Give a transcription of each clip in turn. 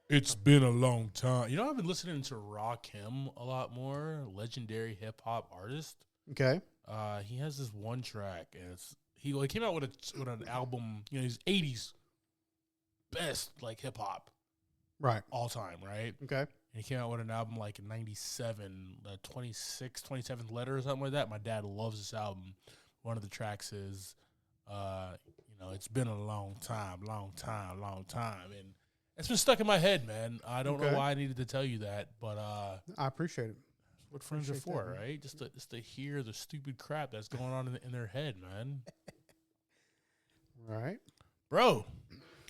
It's been a long time. You know, I've been listening to Rakim a lot more, legendary hip hop artist. Okay. He has this one track, and he came out with an album. You know, his '80s best like hip hop Right. all time, right? Okay. And he came out with an album like in '97, the 27th letter or something like that. My dad loves this album. One of the tracks is, it's been a long time, and it's been stuck in my head, man. I don't know why I needed to tell you that, but I appreciate it. that's what friends are for, right? Just to hear the stupid crap that's going on in their head, man. Right. Bro,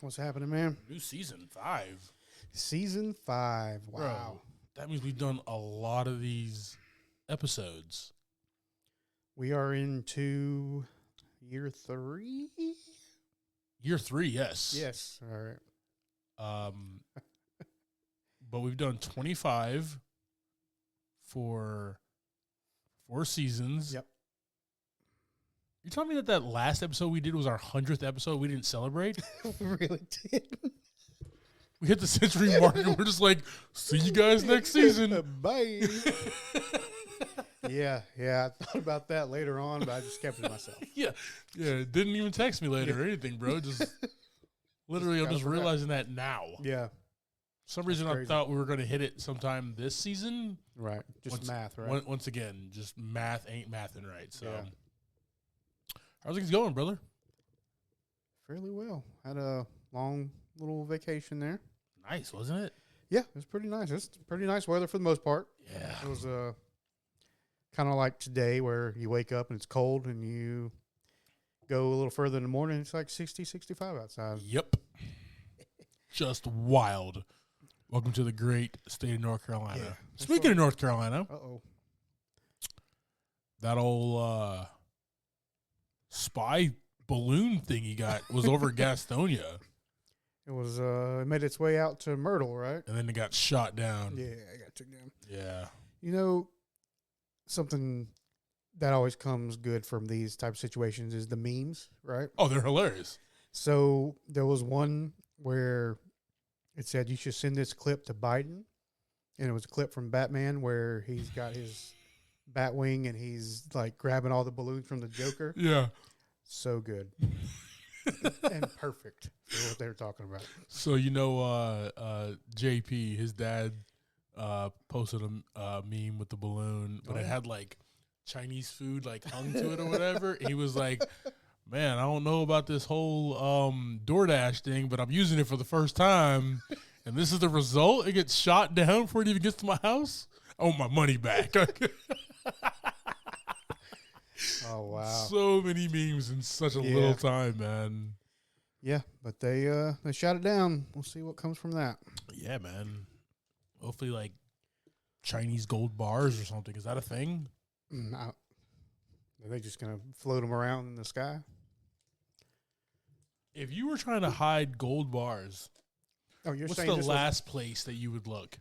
What's happening, man? new season 5. Season 5. Wow. Bro, that means we've done a lot of these episodes. We are into year 3? Year 3, yes. Yes. All right. But we've done 25 for 4 seasons. Yep. You telling me that last episode we did was our 100th episode? We didn't celebrate? We really did. We hit the century mark and we're just like, see you guys next season. Bye. Yeah. I thought about that later on, but I just kept it to myself. Yeah. Didn't even text me later or anything, bro. Just literally, I'm just realizing that now. Yeah. For some reason, I thought we were going to hit it sometime this season. Right. Just math, right? Once again, just math ain't mathing right. So, yeah. How's things going, brother? Fairly well. Had a long little vacation there. Nice, wasn't it? Yeah, it was pretty nice. It's pretty nice weather for the most part. Yeah. It was kind of like today where you wake up and it's cold and you go a little further in the morning. It's like 60, 65 outside. Yep. Just wild. Welcome to the great state of North Carolina. Yeah, Speaking of North Carolina, that old spy balloon thing he got was over Gastonia. It was it made its way out to Myrtle, right? And then it got shot down. Yeah, I got took down. Yeah. You know, something that always comes good from these type of situations is the memes, right? Oh, they're hilarious. So there was one where it said you should send this clip to Biden, and it was a clip from Batman where he's got his Batwing and he's like grabbing all the balloons from the Joker. Yeah. So good. And perfect for what they were talking about. So, JP, his dad posted a meme with the balloon, but it had like Chinese food like hung to it or whatever. He was like, man, I don't know about this whole DoorDash thing, but I'm using it for the first time. And this is the result. It gets shot down before it even gets to my house. I want my money back. Oh, wow. So many memes in such a little time, man. Yeah, but they shot it down. We'll see what comes from that. Yeah, man. Hopefully, like, Chinese gold bars or something. Is that a thing? Are they just going to float them around in the sky? If you were trying to hide gold bars, what's the last place that you would look?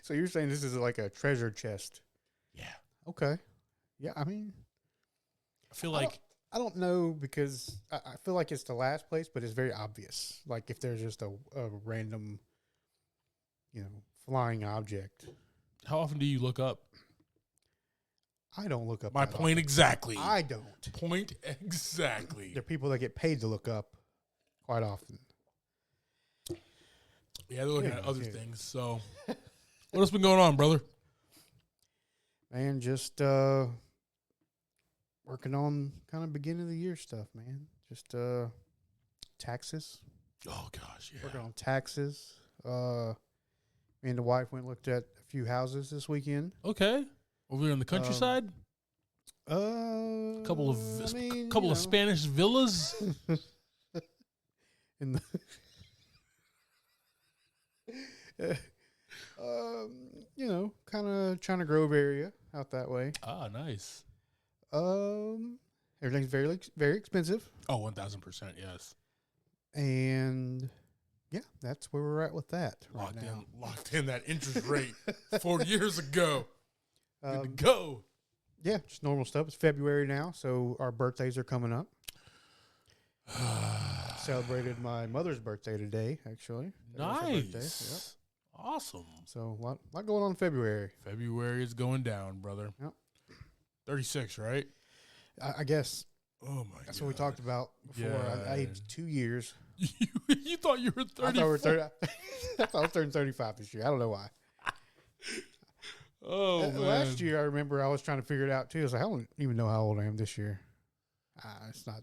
So you're saying this is like a treasure chest? Yeah. Okay. Yeah, I mean, I feel like I don't know because I feel like it's the last place, but it's very obvious. Like if there's just a random, flying object. How often do you look up? I don't look up. My point exactly. I don't. Point exactly. There are people that get paid to look up quite often. Yeah, they're looking at other things. So, what else been going on, brother? Man, just working on kind of beginning of the year stuff, man. Just taxes. Oh gosh, yeah. Working on taxes. Me and the wife went and looked at a few houses this weekend. Okay, over there in the countryside. Couple of Spanish villas. In the kind of China Grove area out that way. Ah, nice. Everything's very, very expensive. Oh, 1,000%, yes. And yeah, that's where we're at with that. Locked in that interest rate 4 years ago. Good to go. Yeah, just normal stuff. It's February now, so our birthdays are coming up. Celebrated my mother's birthday today, actually. Nice. Awesome. So a lot going on in February. February is going down, brother. Yep. 36, right? I guess Oh, my God. that's what we talked about before. Yeah. I aged 2 years. You thought you were 30. I thought, I thought I was turning 35 this year. I don't know why. Oh, man. Last year, I remember I was trying to figure it out, too. I was like, I don't even know how old I am this year. It's not,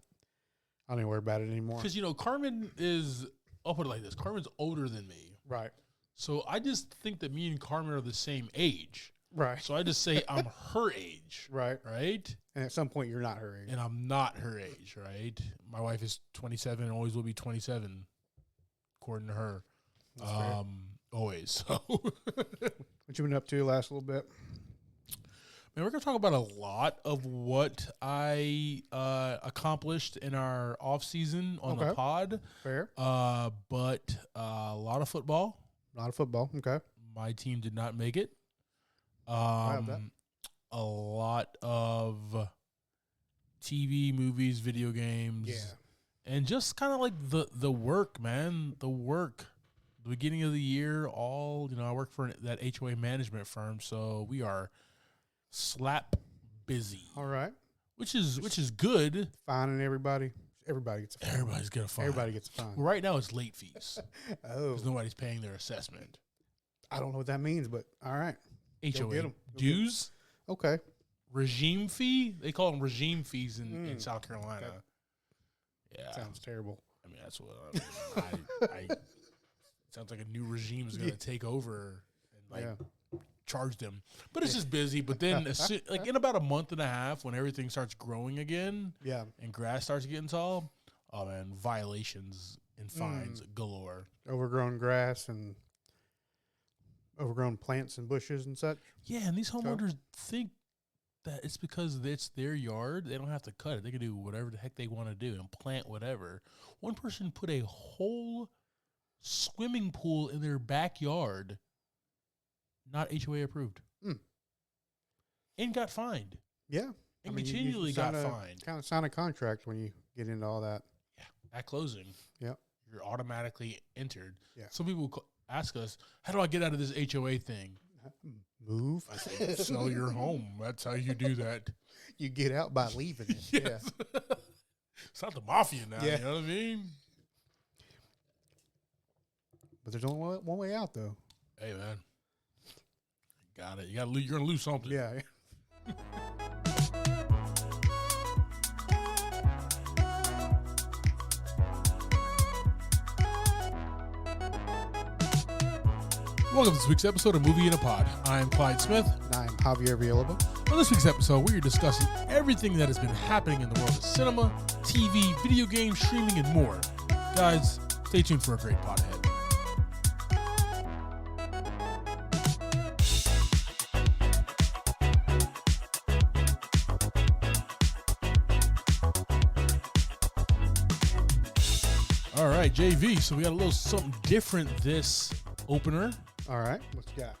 I don't even worry about it anymore. Because, Carmen is, I'll put it like this. Carmen's older than me. Right. So I just think that me and Carmen are the same age. Right. So I just say I'm her age. Right. Right? And at some point, you're not her age. And I'm not her age, right? My wife is 27 and always will be 27, according to her. Always. So, what you been up to last little bit? Man, we're going to talk about a lot of what I accomplished in our off season on the pod. Fair. But a lot of football. A lot of football. Okay. My team did not make it. That. A lot of TV, movies, video games. Yeah. And just kind of like the work, man. The work. The beginning of the year, I work for that HOA management firm, so we are slap busy. All right. Which is good. Fining everybody. Everybody gets a fine. Everybody's going to fine. Everybody gets a fine. Well, right now it's late fees. Oh. Because nobody's paying their assessment. I don't know what that means, but all right. HOA. Get 'em. Dues. Okay. Regime fee. They call them regime fees in South Carolina. Yeah. Sounds terrible. I mean, that's what I sounds like a new regime is going to take over and charge them. But it's just busy. But then in about a month and a half, when everything starts growing again, and grass starts getting tall, oh man, violations and fines galore. Overgrown grass and overgrown plants and bushes and such. Yeah, and these homeowners think that it's because it's their yard. They don't have to cut it. They can do whatever the heck they want to do and plant whatever. One person put a whole swimming pool in their backyard, not HOA approved, and got fined. Yeah. And continually got fined. Kind of sign a contract when you get into all that. Yeah. At closing. Yeah. You're automatically entered. Yeah. Some people ask us, how do I get out of this HOA thing? Move. I say, sell your home. That's how you do that. You get out by leaving it. Yes. Yeah. It's not the mafia now. Yeah. You know what I mean? But there's only one way out, though. Hey, man. Got it. You're going to lose something. Yeah. Welcome to this week's episode of Movie in a Pod. I'm Clyde Smith. And I'm Javier Villalobos. On this week's episode, we are discussing everything that has been happening in the world of cinema, TV, video games, streaming, and more. Guys, stay tuned for a great pod ahead. All right, JV, so we got a little something different this opener. All right. What you got?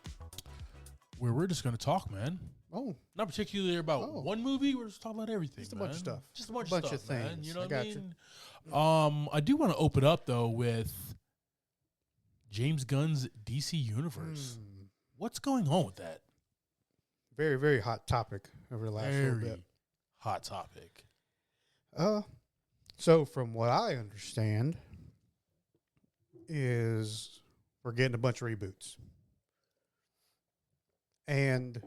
Where we're just going to talk, man. Oh. Not particularly about one movie. We're just talking about everything, Just a bunch of stuff. Just a bunch of stuff, things. man. You know I what got I mean? I do want to open up, though, with James Gunn's DC Universe. What's going on with that? Very, very hot topic over the last little bit. Hot topic. So from what I understand is we're getting a bunch of reboots. And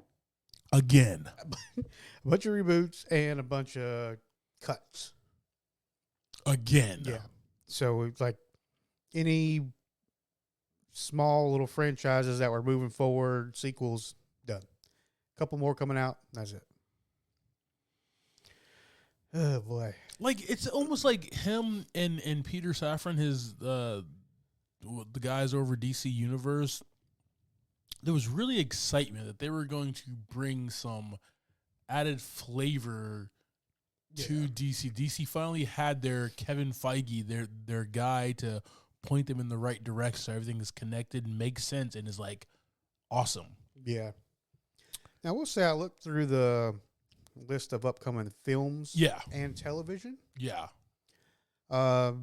again, a bunch of reboots and a bunch of cuts. Again. Yeah. So it's like any small little franchises that were moving forward, sequels, done. A couple more coming out, that's it. Oh boy. Like it's almost like him and Peter Safran, his the guys over DC Universe. There was really excitement that they were going to bring some added flavor to DC. DC finally had their Kevin Feige, their guy to point them in the right direction so everything is connected and makes sense and is like awesome. Yeah. Now we'll say I looked through the list of upcoming films and television. Yeah. The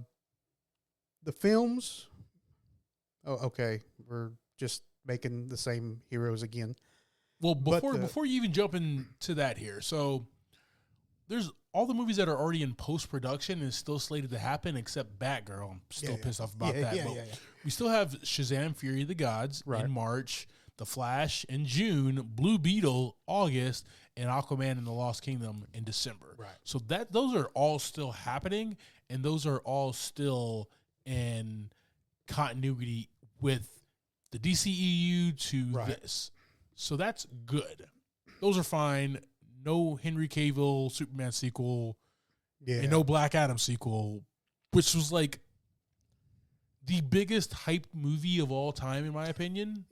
films, okay, we're just making the same heroes again. Well, before you even jump into that here, so there's all the movies that are already in post-production and still slated to happen, except Batgirl. I'm still pissed off about that. But we still have Shazam! Fury of the Gods in March, The Flash in June, Blue Beetle August, and Aquaman and the Lost Kingdom in December. Right. So those are all still happening, and those are all still in continuity with the DCEU to this. So that's good. Those are fine. No Henry Cavill Superman sequel, and no Black Adam sequel, which was like the biggest hyped movie of all time, in my opinion.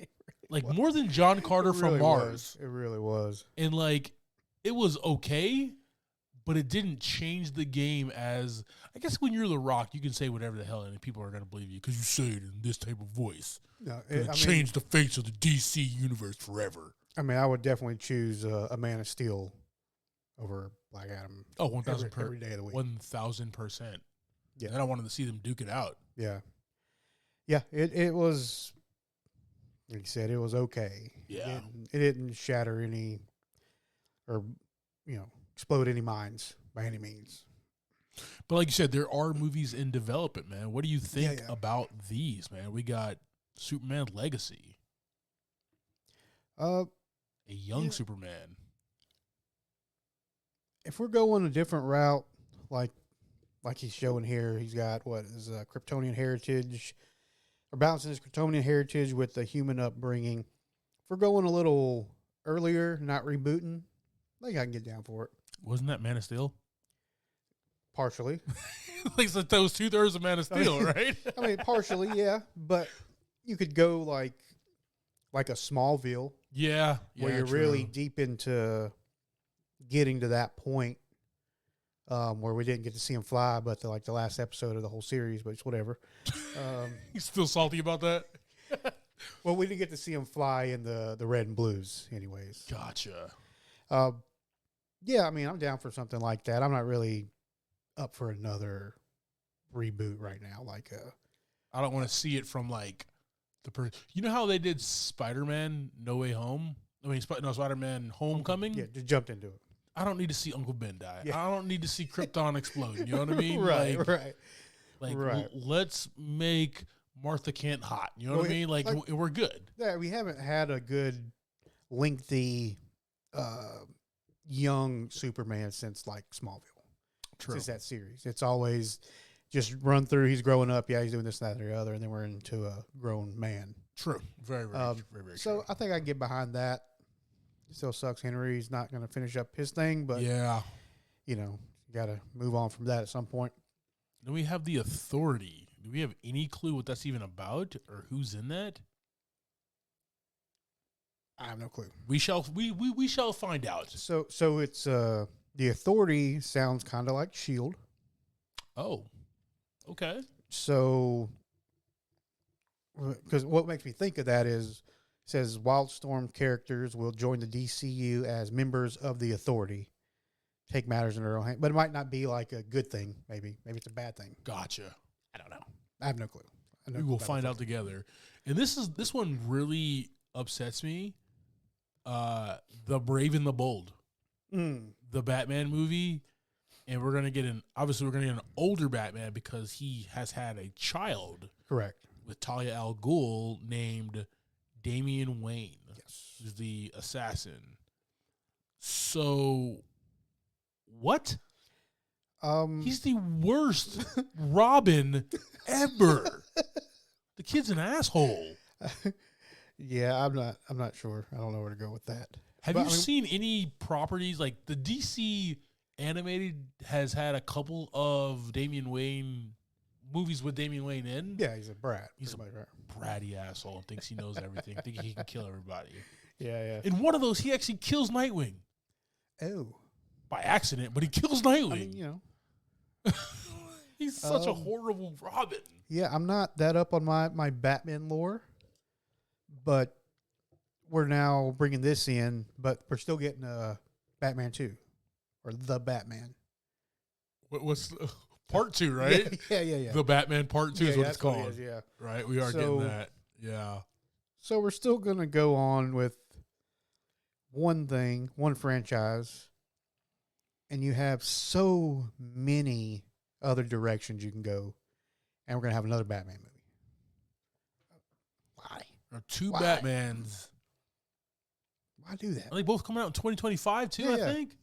Like more than John Carter from Mars. It really was. And like it was okay, but it didn't change the game. As I guess when you're The Rock, you can say whatever the hell, and people are going to believe you because you say it in this type of voice. No, it changed the face of the DC universe forever. I mean, I would definitely choose a Man of Steel over Black Adam. Oh, 1,000 every day of the week. 1,000%. Yeah, and I wanted to see them duke it out. Yeah, yeah. It was, like you said, it was okay. Yeah, it didn't shatter any, or explode any minds by any means. But like you said, there are movies in development, man. What do you think about these, man? We got Superman Legacy. A young Superman. If we're going a different route, like he's showing here, he's got Kryptonian heritage, or balancing his Kryptonian heritage with the human upbringing. If we're going a little earlier, not rebooting, I think I can get down for it. Wasn't that Man of Steel? Partially. Like so that was 2/3 of Man of Steel, right? I mean, partially, yeah. But you could go like a Smallville. Yeah. Where you're really deep into getting to that point where we didn't get to see him fly, but the last episode of the whole series, but it's whatever. He's still salty about that? Well, we didn't get to see him fly in the red and blues anyways. Gotcha. Yeah, I mean, I'm down for something like that. I'm not really up for another reboot right now. I don't want to see it from you know how they did Spider-Man No Way Home? I mean, Spider-Man Homecoming? Yeah, just jumped into it. I don't need to see Uncle Ben die. Yeah. I don't need to see Krypton explode. You know what I mean? Right. Right. Let's make Martha Kent hot. You know what I mean? We're good. Yeah, we haven't had a good, lengthy, young Superman since Smallville. True. Since that series. It's always just run through. He's growing up. Yeah, he's doing this, that, or the other. And then we're into a grown man. Very, very, very so true. I think I can get behind that. It still sucks Henry's not going to finish up his thing, but yeah, got to move on from that at some point. Then we have the Authority. Do we have any clue what that's even about or who's in that? I have no clue. We shall find out. So it's the Authority sounds kind of like S.H.I.E.L.D. Oh, okay. So, because what makes me think of that is, it says Wildstorm characters will join the DCU as members of the Authority, take matters in their own hands. But it might not be like a good thing. Maybe it's a bad thing. Gotcha. I don't know. I have no clue. We will find out together. And this one really upsets me. The Brave and the Bold, the Batman movie, and we're gonna get an older Batman because he has had a child. Correct. With Talia al Ghul named Damian Wayne. Yes. Who's the assassin. So, what? He's the worst Robin ever. The kid's an asshole. Yeah, I'm not sure. I don't know where to go with that. Have you seen any properties like the DC animated has had a couple of Damian Wayne movies with Damian Wayne in? Yeah, he's a brat. He's a bratty asshole. Thinks he knows everything. Thinks he can kill everybody. Yeah. In one of those, he actually kills Nightwing. Oh. By accident, but he kills Nightwing. I mean, He's such a horrible Robin. Yeah, I'm not that up on my Batman lore, but we're now bringing this in, but we're still getting Batman 2 or The Batman. What's Part 2, right? Yeah. The Batman Part 2 is what it's called. Yeah. Right? We are getting that. Yeah. So we're still going to go on with one thing, one franchise, and you have so many other directions you can go, and we're going to have another Batman movie. Why? There are two Why? Batmans. Why do that? Are they both coming out in 2025 too, I think?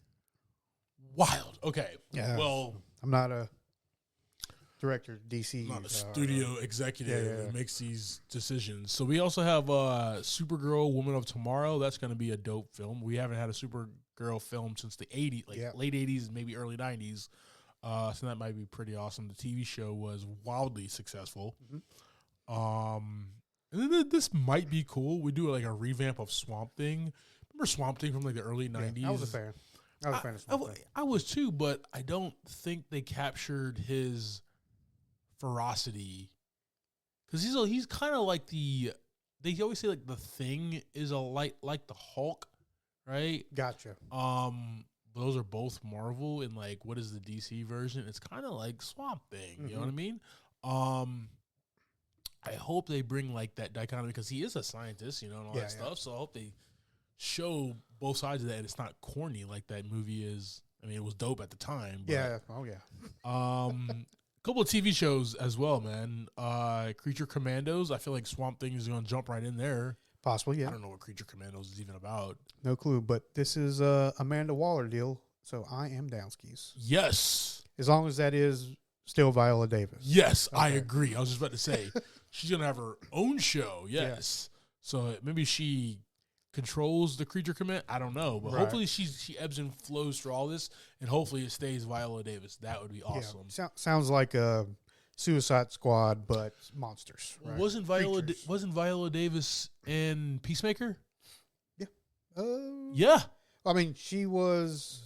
Wild. Okay. Yeah. Well, I'm not a director, DC. I'm not a studio executive that makes these decisions. So we also have Supergirl, Woman of Tomorrow. That's going to be a dope film. We haven't had a Supergirl film since the 80s, late 80s, maybe early 90s. So that might be pretty awesome. The TV show was wildly successful. And then this might be cool. We do like a revamp of Swamp Thing. Remember Swamp Thing from like the early 90s? I was a fan. I was a fan of Swamp Thing. I was too, but I don't think they captured his ferocity, because he's kind of like they always say like the Thing is like the Hulk, right? Gotcha. Those are both Marvel, and like what is the DC version? It's kind of like Swamp Thing. You know what I mean? I hope they bring like that dichotomy, because he is a scientist, and all that stuff. So I hope they show both sides of that. It's not corny like that movie is. I mean, it was dope at the time. But, yeah. Oh yeah. Couple of TV shows as well, man. Creature Commandos. I feel like Swamp Thing is going to jump right in there. Possibly, yeah. I don't know what Creature Commandos is even about. No clue, but this is a Amanda Waller deal, so I am downskis. Yes. As long as that is still Viola Davis. Yes, okay. I agree. I was just about to say, she's going to have her own show. Yes. Yeah. So maybe she controls the Creature Command. I don't know, but hopefully she ebbs and flows through all this, and hopefully it stays Viola Davis. That would be awesome. Yeah. Sounds like a Suicide Squad, but monsters. Right? Wasn't Viola Davis in Peacemaker? Yeah. Yeah. I mean, she was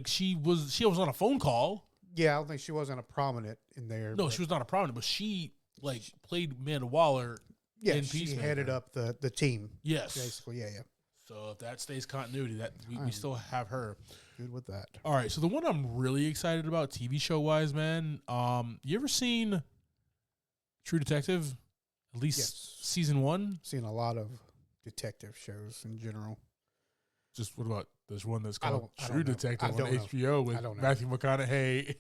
she was on a phone call. Yeah, I don't think she wasn't a prominent in there. No, she was not a prominent, but she played Amanda Waller. Yeah, she headed up the team. Yes. Basically, yeah. So if that stays continuity, that we still have her. Good with that. All right, so the one I'm really excited about TV show wise, man, you ever seen True Detective? At least season 1? Seen a lot of detective shows in general. Just what about there's one that's called True Detective on HBO with Matthew McConaughey.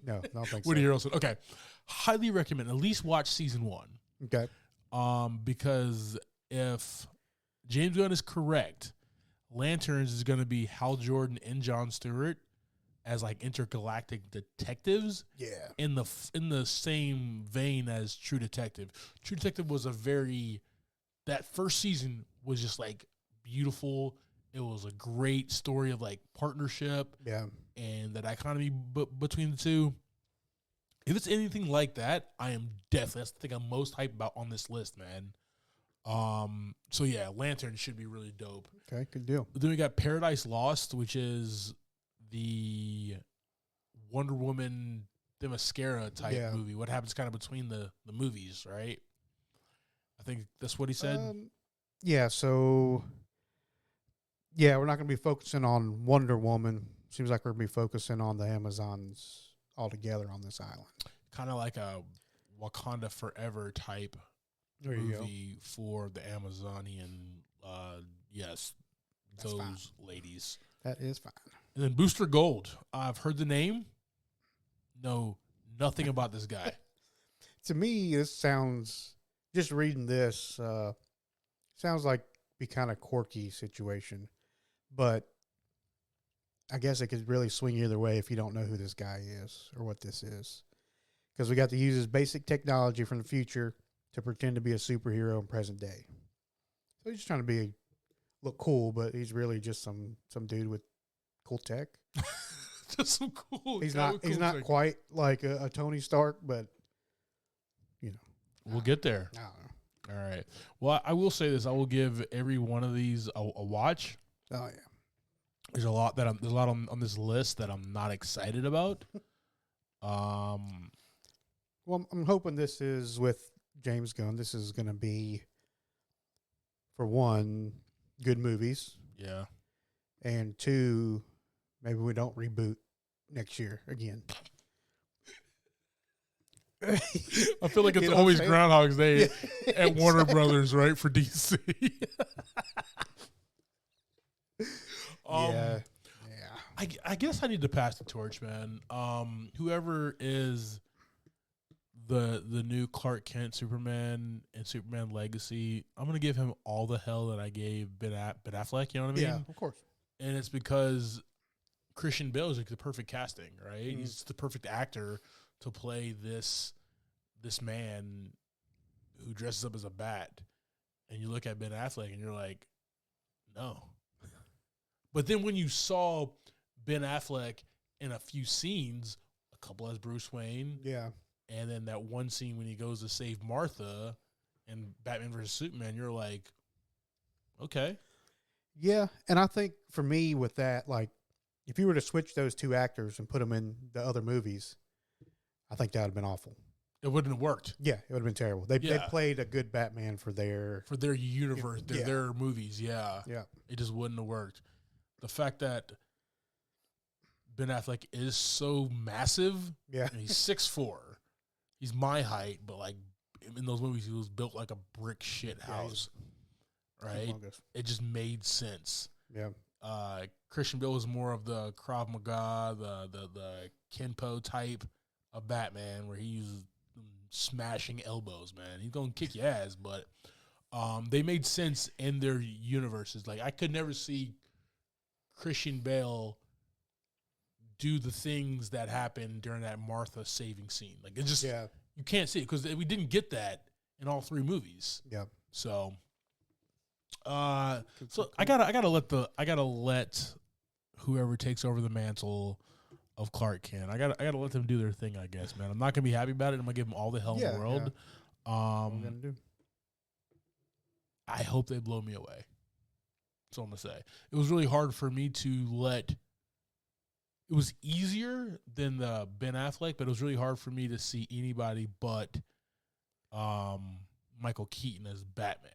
No, I don't think Woody Harrelson. Okay. Highly recommend. At least watch season 1. Okay. Because if James Gunn is correct, Lanterns is going to be Hal Jordan and Jon Stewart as like intergalactic detectives. Yeah. In the same vein as True Detective. True Detective was that first season was just like beautiful. It was a great story of like partnership. Yeah. And the dichotomy between the two. If it's anything like that, I am definitely, that's the thing I'm most hyped about on this list, man. So yeah, Lantern should be really dope. Okay, good deal. But then we got Paradise Lost, which is the Wonder Woman Themyscira type movie. What happens kind of between the movies, right? I think that's what he said. Yeah, so yeah, we're not going to be focusing on Wonder Woman. Seems like we're going to be focusing on the Amazons altogether on this island. Kind of like a Wakanda Forever type movie for the Amazonian, those fine. ladies. That is fine. And then Booster Gold. I've heard the name. Know nothing about this guy. To me, this sounds, just reading this, sounds like be kind of quirky situation. But I guess it could really swing either way if you don't know who this guy is or what this is. Because we got to use his basic technology from the future to pretend to be a superhero in present day. So he's just trying to look cool, but he's really just some dude with cool tech. Just some cool. He's not quite like a Tony Stark, but we'll get there. I don't know. All right. Well, I will say this: I will give every one of these a watch. Oh yeah. There's a lot on this list that I'm not excited about. Well, I'm hoping this is with James Gunn. This is going to be, for one, good movies. Yeah. And two, maybe we don't reboot next year again. I feel like it's You know what I'm always saying? Groundhog's Day Yeah, at Warner exactly. Brothers, right, for DC. Yeah. I guess I need to pass the torch, man. Whoever is the new Clark Kent Superman and Superman Legacy, I'm gonna give him all the hell that I gave Ben Affleck. You know what I mean? Yeah, of course. And it's because Christian Bale is like the perfect casting, right? Mhm. He's the perfect actor to play this man who dresses up as a bat. And you look at Ben Affleck and you're like, no. But then when you saw Ben Affleck in a few scenes, a couple as Bruce Wayne, Yeah. and then that one scene when he goes to save Martha in Batman vs. Superman, you're like, okay. Yeah, and I think for me with that, like, if you were to switch those two actors and put them in the other movies, I think that would have been awful. It wouldn't have worked. Yeah, it would have been terrible. They Yeah. played a good Batman for their universe, Yeah. their movies, yeah. Yeah. It just wouldn't have worked. The fact that Ben Affleck is so massive, Yeah. and he's 6'4". He's my height, but like in those movies, he was built like a brick shit house, right? Humongous. It just made sense. Yeah. Christian Bale was more of the Krav Maga, the Kenpo type of Batman, where he uses smashing elbows. Man, he's gonna kick your ass, but they made sense in their universes. Like I could never see Christian Bale do the things that happened during that Martha saving scene. Like it just you can't see it because we didn't get that in all three movies. Yeah. So, I gotta let whoever takes over the mantle of Clark Kent. I gotta let them do their thing. I guess, man. I'm not gonna be happy about it. I'm gonna give them all the hell in the world. What are we gonna do? I hope they blow me away. That's all I'm gonna say. It was really hard for me to let. It was easier than the Ben Affleck, but it was really hard for me to see anybody but Michael Keaton as Batman.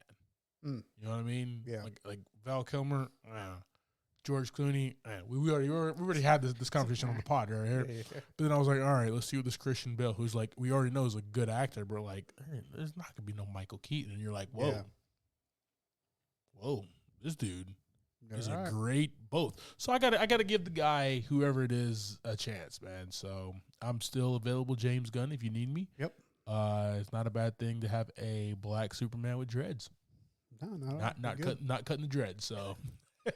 Mm. You know what I mean? Yeah. Like Val Kilmer, George Clooney. We already had this conversation on the pod right here. Yeah. But then I was like, all right, let's see what this Christian Bale, who's like we already know is a good actor, but like there's not gonna be no Michael Keaton, and you're like, whoa, this dude. He's a great both. So I gotta give the guy, whoever it is, a chance, man. So I'm still available, James Gunn, if you need me. Yep. It's not a bad thing to have a black Superman with dreads. No, Not cutting the dreads. So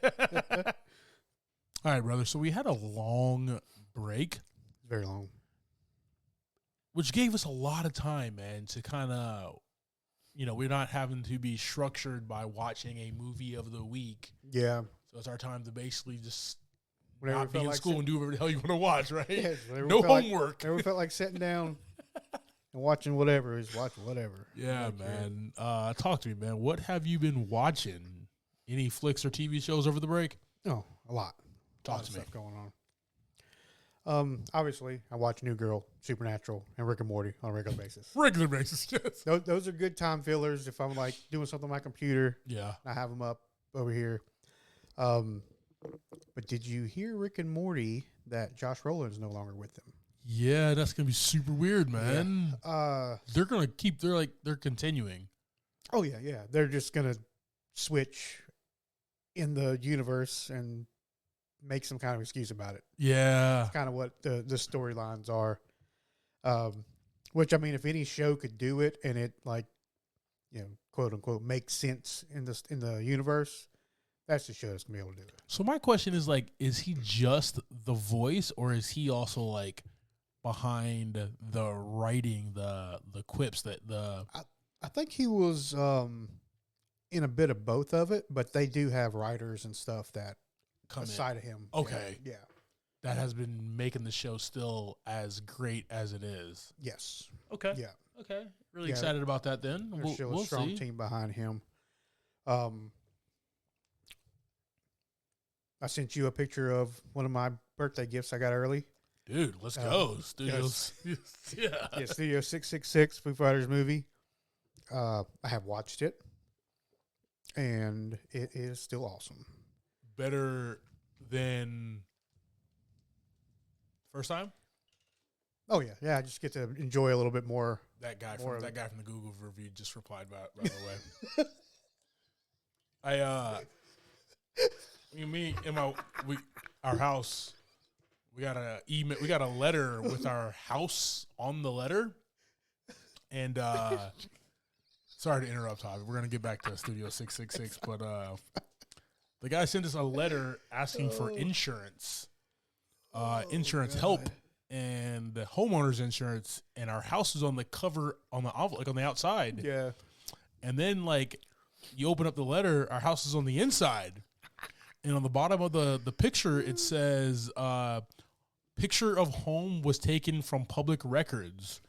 all right, brother. So we had a long break. Very long. Which gave us a lot of time, man, to kind of we're not having to be structured by watching a movie of the week. Yeah. So it's our time to basically just Whenever not be in like school and do whatever the hell you want to watch, right? Yeah, no homework. Never felt like sitting down and watching whatever. Is watching whatever. Yeah, man. Talk to me, man. What have you been watching? Any flicks or TV shows over the break? Oh, a lot. Talk to me. Stuff going on. Obviously, I watch New Girl, Supernatural, and Rick and Morty on a regular basis. Regular basis, yes. Those are good time fillers. If I'm like doing something on my computer, Yeah, I have them up over here. But did you hear Rick and Morty that Josh Brolin is no longer with them? Yeah, that's gonna be super weird, man. Yeah. They're gonna keep. They're continuing. Oh yeah. They're just gonna switch in the universe and make some kind of excuse about it. Yeah, That's kind of what the storylines are. Which I mean, if any show could do it and it quote unquote makes sense in the universe, that's the show that's gonna be able to do it. So my question is is he just the voice, or is he also like behind the writing, the quips that the? I think he was in a bit of both of it, but they do have writers and stuff that Come aside of him. Okay. Yeah. That has been making the show still as great as it is. Yes. Okay. Yeah. Okay. Really excited about that then. There's still a strong team behind him. I sent you a picture of one of my birthday gifts I got early. Dude, let's go. Studios. Yeah. Yeah, Studio 666, Foo Fighters movie. I have watched it, and it is still awesome. Better than first time? Oh yeah, yeah. I just get to enjoy a little bit more. That guy More from of the Google review just replied by the way. Me and our house, we got a email, we got a letter with our house on the letter, and sorry to interrupt, Todd. We're gonna get back to Studio 666, but the guy sent us a letter asking for insurance, insurance help, and the homeowner's insurance, and our house is on the cover on the envelope, like on the outside. Yeah. And then you open up the letter, our house is on the inside. And on the bottom of the picture, it says, picture of home was taken from public records.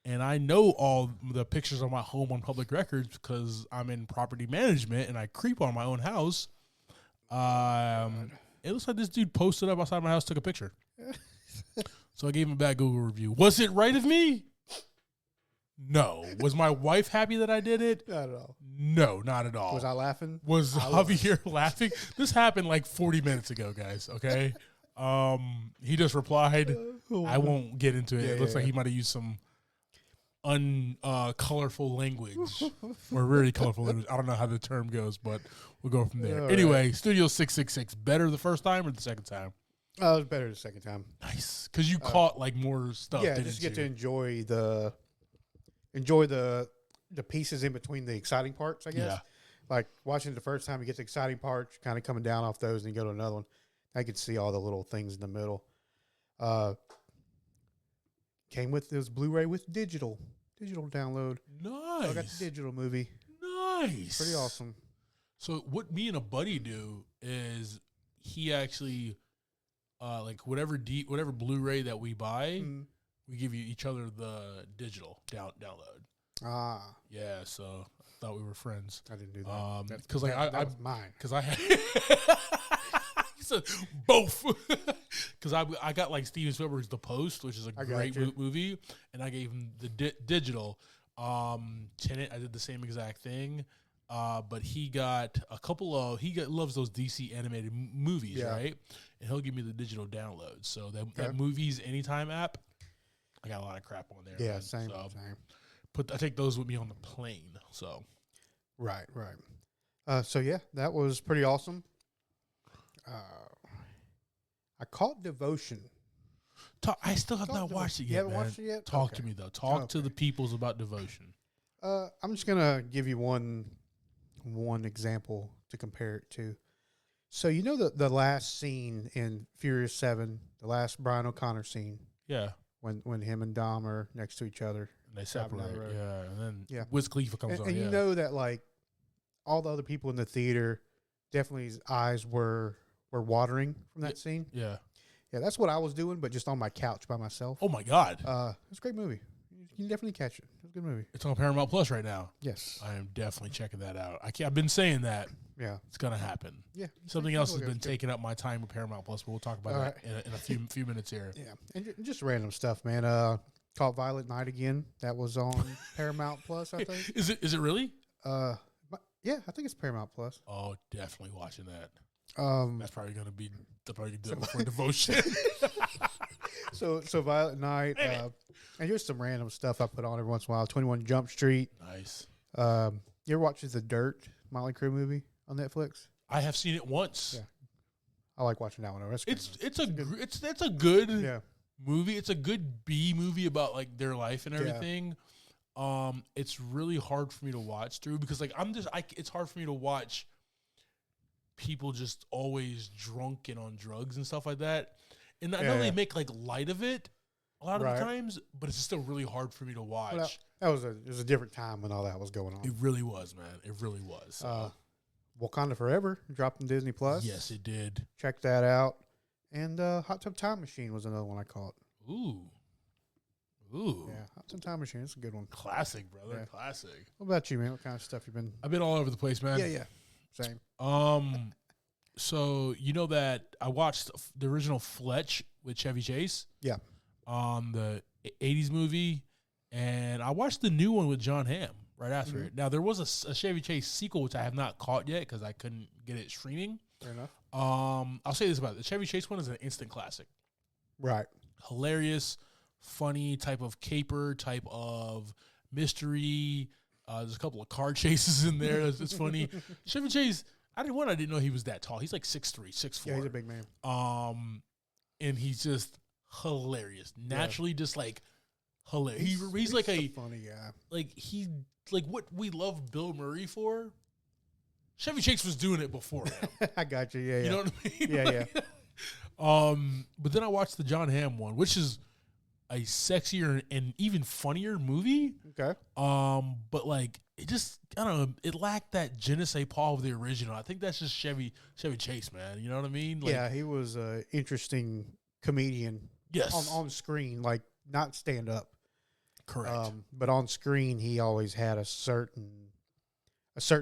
And I know all the pictures of my home on public records because I'm in property management and I creep on my own house. It looks like this dude posted up outside my house, took a picture. So I gave him a bad Google review. Was it right of me? No. Was my wife happy that I did it? Not at all. No, not at all. Was I laughing? Was Javier laughing? This happened 40 minutes ago, guys, okay? He just replied. I won't get into it. It looks like he might have used some colorful language or really colorful language. I don't know how the term goes, but we'll go from there. Anyway, right. Studio 666, better the first time or the second time? It was better the second time. Nice. Because you caught more stuff. Yeah, just get to enjoy the pieces in between the exciting parts, I guess. Yeah. Like watching it the first time, you get the exciting parts, kind of coming down off those, and you go to another one. I could see all the little things in the middle. Came with this Blu-ray with digital download. Nice. So I got the digital movie. Nice. Pretty awesome. So what me and a buddy do is he actually, whatever Blu-ray that we buy, we give each other the digital download. Ah. Yeah. So I thought we were friends. I didn't do that. Because that was mine. Because I had. He said both. Because I got Steven Spielberg's The Post, which is a great movie, and I gave him the digital. Tenet, I did the same exact thing, but he got a couple of loves those DC animated movies, right? And he'll give me the digital download. So that Movies Anytime app, I got a lot of crap on there. Yeah, man. same. I take those with me on the plane. So, right. So yeah, that was pretty awesome. I caught Devotion. I still have not watched it yet. You haven't watched it yet? Talk to me though. Talk to the peoples about Devotion. I'm just gonna give you one example to compare it to. So you know the last scene in Furious 7, the last Brian O'Connor scene. Yeah. When him and Dom are next to each other. And they separate. Yeah. And then Wiz Khalifa comes on. And you know that all the other people in the theater, definitely his eyes were watering from that scene. Yeah. Yeah, that's what I was doing, but just on my couch by myself. Oh my God. It's a great movie. You can definitely catch it. It's a good movie. It's on Paramount Plus right now. Yes. I am definitely checking that out. I've been saying that. Yeah. It's going to happen. Yeah. Something else has been taking up my time with Paramount Plus, but we'll talk about that in a few minutes here. Yeah. And just random stuff, man. Called Violet Night again. That was on Paramount Plus, I think. Is it really? Yeah, I think it's Paramount Plus. Oh, definitely watching that. That's probably going to be before Devotion. So Violet Night, and here's some random stuff I put on every once in a while. 21 Jump Street. Nice. You ever watch The Dirt, Motley Crue movie on Netflix? I have seen it once. Yeah, I like watching that one. It's a good movie. It's a good B movie about their life and everything. Yeah. It's really hard for me to watch through because it's hard for me to watch people just always drunk and on drugs and stuff like that. And I know they make light of it a lot of the times, but it's still really hard for me to watch. Well, it was a different time when all that was going on. It really was, man. It really was. Wakanda Forever dropped on Disney Plus. Yes, it did. Check that out. And Hot Tub Time Machine was another one I caught. Ooh. Yeah, Hot Tub Time Machine. It's a good one. Classic, brother. Yeah. Classic. What about you, man? What kind of stuff you been? I've been all over the place, man. Yeah. Same. So you know that I watched the original Fletch with Chevy Chase. Yeah. The 80s movie, and I watched the new one with John Hamm right after it. Now there was a Chevy Chase sequel which I have not caught yet because I couldn't get it streaming. Fair enough. I'll say this about it: the Chevy Chase one is an instant classic. Right. Hilarious, funny type of caper, type of mystery. There's a couple of car chases in there. It's funny. Chevy Chase, I didn't know he was that tall. He's like 6'3", 6'4". Yeah, he's a big man. And he's just hilarious. Naturally, just like hilarious. He's like a funny guy. Like what we love Bill Murray for. Chevy Chase was doing it before him. I got you. Yeah, yeah. You know what I mean? Yeah, like, yeah. But then I watched the John Hamm one, which is a sexier and even funnier movie. Okay. But like it just, I don't know, it lacked that je ne sais pas of the original. I think that's just Chevy Chase, man. You know what I mean? Like, yeah, he was an interesting comedian. Yes. On screen, like not stand up. Correct. But on screen, he always had a certain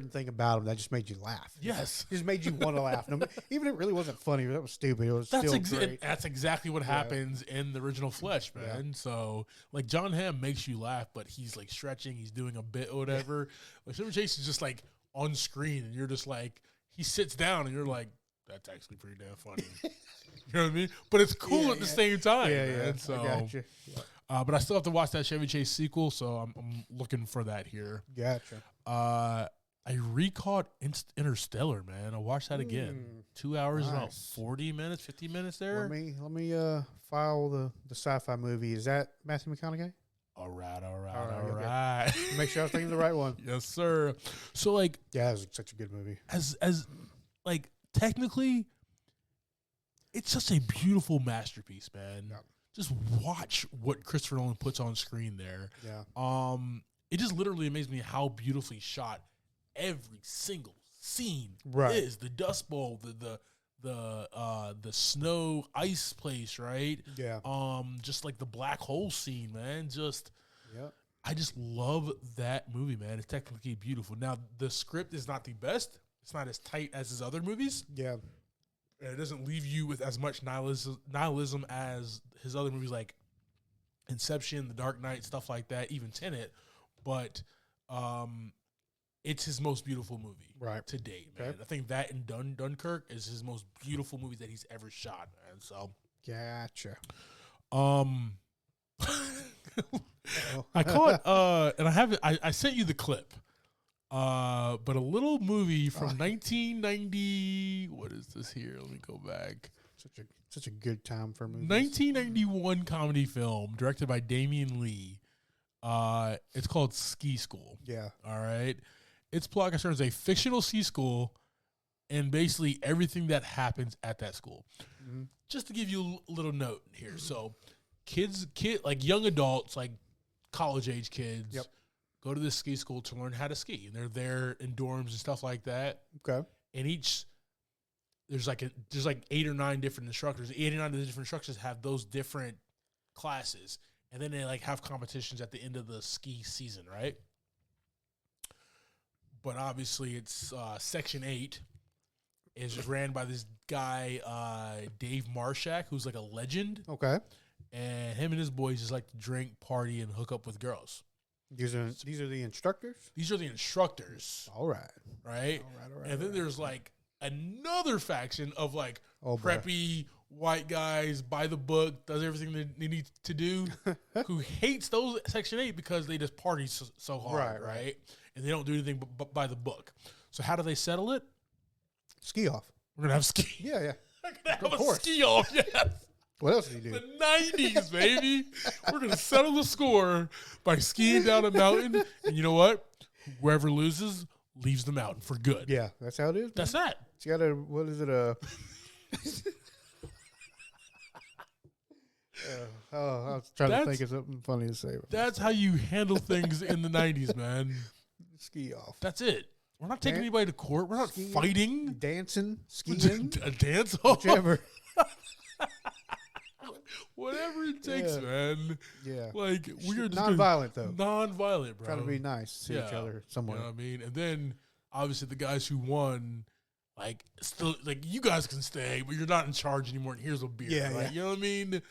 thing about him that just made you laugh. Yes. Just made you want to laugh. No, even if it really wasn't funny, that was stupid. It was still great. That's exactly what happens in the original Flesh, man. Yeah. So, like, John Hamm makes you laugh, but he's, like, stretching. He's doing a bit or whatever. Like, Chevy Chase is just, like, on screen, and you're just, like, he sits down, and you're like, that's actually pretty damn funny. You know what I mean? But it's cool at the same time, man. Yeah. So, I got you. Yeah. But I still have to watch that Chevy Chase sequel, so I'm looking for that here. Gotcha. I recaught Interstellar, man. I watched that again. 2 hours and about 40 minutes, 50 minutes there. Let me file the sci-fi movie. Is that Matthew McConaughey? All right. Make sure I was thinking the right one. Yes, sir. So, like, yeah, it was such a good movie. As like, technically, it's just a beautiful masterpiece, man. Yeah. Just watch what Christopher Nolan puts on screen there. Yeah. It just literally amazed me how beautifully shot every single scene is. The Dust Bowl, the snow ice place, right? Yeah. Just like the black hole scene, man. I just love that movie, man. It's technically beautiful. Now, the script is not the best. It's not as tight as his other movies. Yeah. And it doesn't leave you with as much nihilism as his other movies like Inception, The Dark Knight, stuff like that, even Tenet. But it's his most beautiful movie to date, man. Okay. I think that and Dunkirk is his most beautiful movie that he's ever shot, man. So gotcha. I caught and I sent you the clip. But a little movie from 1990. What is this here? Let me go back. Such a good time for movies. 1991 comedy film directed by Damian Lee. It's called Ski School. Yeah. All right. Its plot concerns a fictional ski school and basically everything that happens at that school. Mm-hmm. Just to give you a little note here. So kids like young adults, like college age kids, go to this ski school to learn how to ski. And they're there in dorms and stuff like that. Okay. And there's like 8 or 9 different instructors. 8 or 9 of the different instructors have those different classes. And then they like have competitions at the end of the ski season, right? But obviously it's Section 8 is ran by this guy, Dave Marshak, who's like a legend. Okay. And him and his boys just like to drink, party, and hook up with girls. These are the instructors? These are the instructors. All right. Right? All right. And then there's like another faction of like preppy white guys, by the book, does everything they need to do, who hates those Section 8 because they just party so hard, right? And they don't do anything but by the book. So how do they settle it? Ski off. We're going to have ski. Yeah. We're going to have a ski off, yes. What else did you do? The 90s, baby. We're going to settle the score by skiing down a mountain. And you know what? Whoever loses leaves the mountain for good. Yeah, that's how it is. Man. That's that. You got what is it? I was trying to think of something funny to say. That's how you handle things in the 90s, man. Ski off. That's it. We're not taking anybody to court. We're not fighting. Dancing. Skiing. A dance off. Whichever. Whatever it takes, man. Yeah. Like, we're just non-violent, though. Non-violent, bro. Trying to be nice to each other somewhere. You know what I mean? And then, obviously, the guys who won, like, still, like, you guys can stay, but you're not in charge anymore, and here's a beer. Yeah, right? You know what I mean?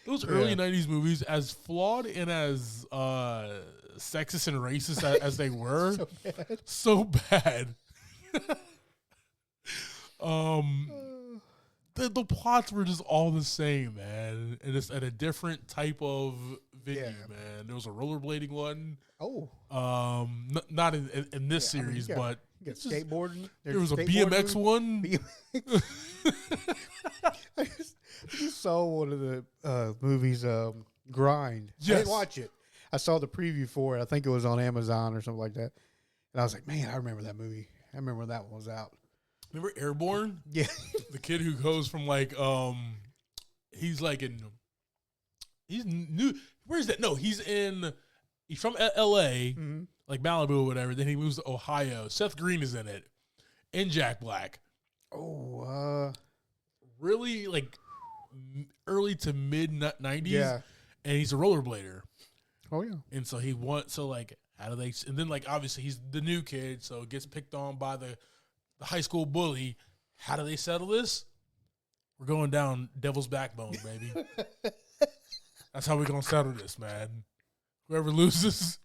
Those early 90s movies, as flawed and as sexist and racist as they were, so bad. the plots were just all the same, man. And it's at a different type of venue, man. There was a rollerblading one. Oh. Not in this series, but you got skateboarding. There was a BMX one. I just saw one of the movies, Grind. Yes. I didn't watch it. I saw the preview for it. I think it was on Amazon or something like that. And I was like, man, I remember that movie. I remember when that one was out. Remember Airborne? Yeah. The kid who goes from like he's new. Where is that? No, he's from LA, like Malibu or whatever. Then he moves to Ohio. Seth Green is in it, and Jack Black. Oh, really like early to mid 90s. Yeah. And he's a rollerblader. Oh yeah. And so how do they? And then like obviously he's the new kid, so gets picked on by the high school bully. How do they settle this? We're going down Devil's Backbone, baby. That's how we're gonna settle this, man. Whoever loses.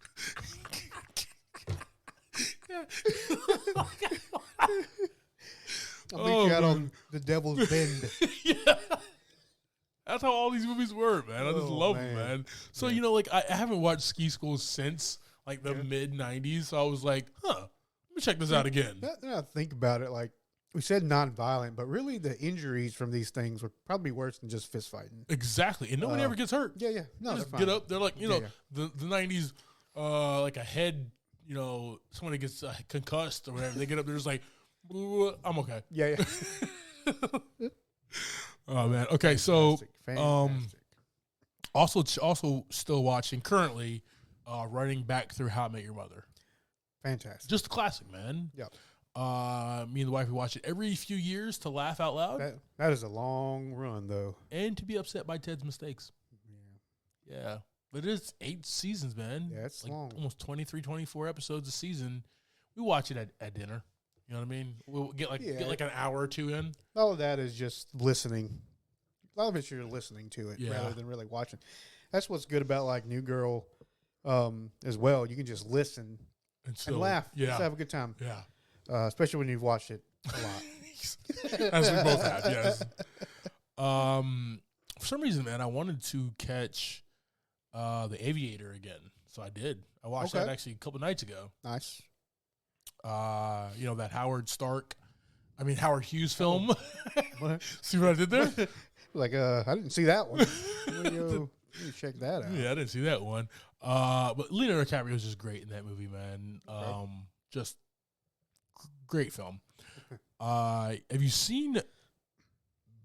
I'll meet you out on the Devil's Bend. Yeah. That's how all these movies were, man. I just love them, man. So, like I haven't watched Ski School since like the mid 90s. So I was like, let me check this out again. Now I think about it, like we said non-violent, but really the injuries from these things were probably worse than just fist fighting. Exactly. And nobody ever gets hurt. Yeah, yeah. No, they just get up. They're like, the 90s, like a head, somebody gets concussed or whatever. They get up, they're just like, I'm okay. Yeah, yeah. Oh man. Okay, so Fantastic. also still watching currently, running back through How I Met Your Mother. Fantastic. Just a classic, man. Yep. Me and the wife, we watch it every few years to laugh out loud. That is a long run, though. And to be upset by Ted's mistakes. Yeah. But it is 8 seasons, man. Yeah, it's like long. Almost 23, 24 episodes a season. We watch it at dinner. You know what I mean? We'll get like an hour or two in. All of that is just listening. A lot of it's you're listening to it rather than really watching. That's what's good about like New Girl as well. You can just listen and laugh. Yeah. Just have a good time. Yeah. Especially when you've watched it a lot. As we both have, yes. For some reason, man, I wanted to catch The Aviator again. So I did. I watched that actually a couple nights ago. Nice. That Howard Hughes film. See what I did there? Like, I didn't see that one. Let me check that out. Yeah, I didn't see that one. But Leonardo DiCaprio was just great in that movie, man. Just great film. Have you seen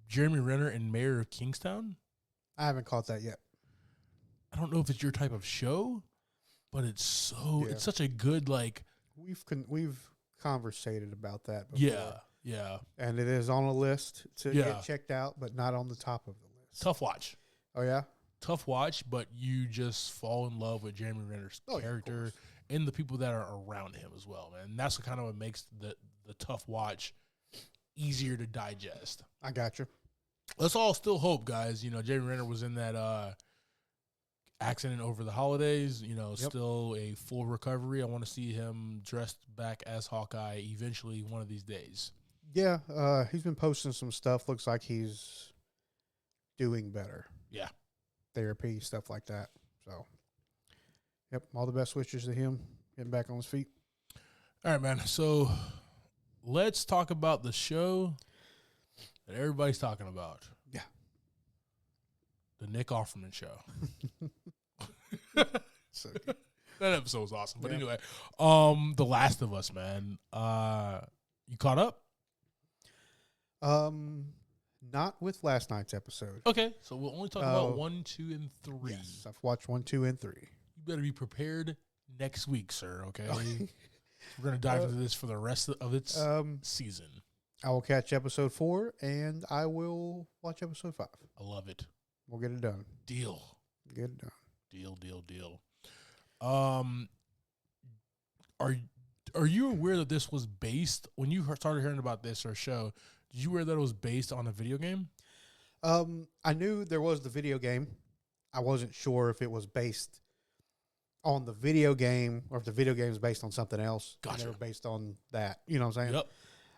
Jeremy Renner in Mayor of Kingstown? I haven't caught that yet. I don't know if it's your type of show, but it's such a good like. We've conversated about that before. Yeah. And it is on a list to get checked out, but not on the top of the list. Tough watch. Oh, yeah? Tough watch, but you just fall in love with Jeremy Renner's character and the people that are around him as well, man. And that's what makes the tough watch easier to digest. I got you. Let's all still hope, guys. Jeremy Renner was in that accident over the holidays, still a full recovery. I want to see him dressed back as Hawkeye eventually one of these days. Yeah, he's been posting some stuff. Looks like he's doing better. Yeah. Therapy, stuff like that. So, yep, all the best wishes to him getting back on his feet. All right, man. So, let's talk about the show that everybody's talking about. Yeah. The Nick Offerman Show. So good. That episode was awesome. But anyway, The Last of Us, man. You caught up? Not with last night's episode. Okay, so we'll only talk about 1, 2, and 3. Yes, I've watched 1, 2, and 3. You better be prepared next week, sir, okay? We're going to dive into this for the rest of its season. I will catch episode 4, and I will watch episode 5. I love it. We'll get it done. Deal. Get it done. Deal. Are you aware that this was based, when you started hearing about this or show, did you aware that it was based on a video game? I knew there was the video game. I wasn't sure if it was based on the video game or if the video game is based on something else. Gotcha. And they were based on that. You know what I'm saying?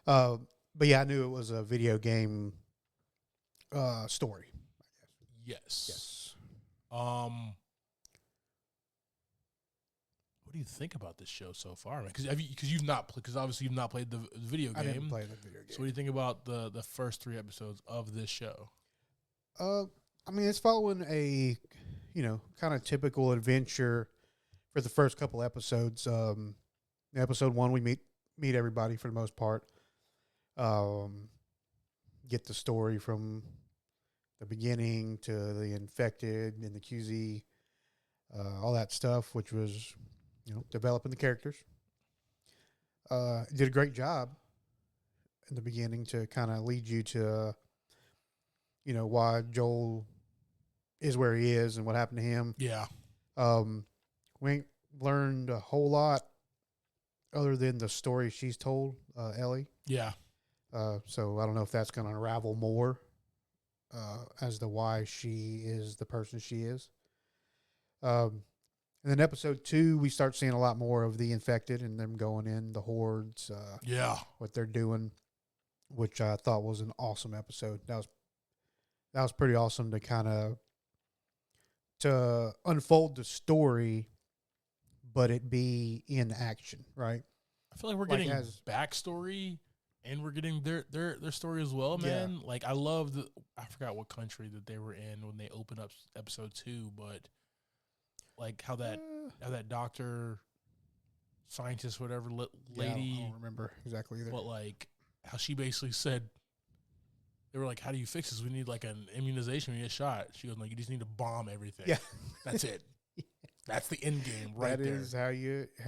Yep. But yeah, I knew it was a video game story. Yes. Yes. What do you think about this show so far? Because obviously you've not played the video game. I didn't play the video game. So what do you think about the first 3 episodes of this show? I mean, it's following a, kind of typical adventure for the first couple episodes. Episode 1, we meet everybody for the most part. Get the story from the beginning to the infected and the QZ, all that stuff, which was, developing the characters. Did a great job in the beginning to kind of lead you to, why Joel is where he is and what happened to him. Yeah. We ain't learned a whole lot other than the story she's told, Ellie. Yeah. So I don't know if that's going to unravel more as to why she is the person she is. And then episode 2, we start seeing a lot more of the infected and them going in, the hordes, what they're doing, which I thought was an awesome episode. That was pretty awesome to kind of to unfold the story, but it be in action, right? I feel like we're getting backstory and we're getting their story as well, man. Yeah. Like I forgot what country that they were in when they opened up episode 2, but like how that doctor, scientist, whatever lady. I don't remember exactly either. But like how she basically said, they were like, "How do you fix this? We need like an immunization. We need a shot." She goes, "Like you just need to bomb everything. Yeah, that's it. That's the end game, right there. That is how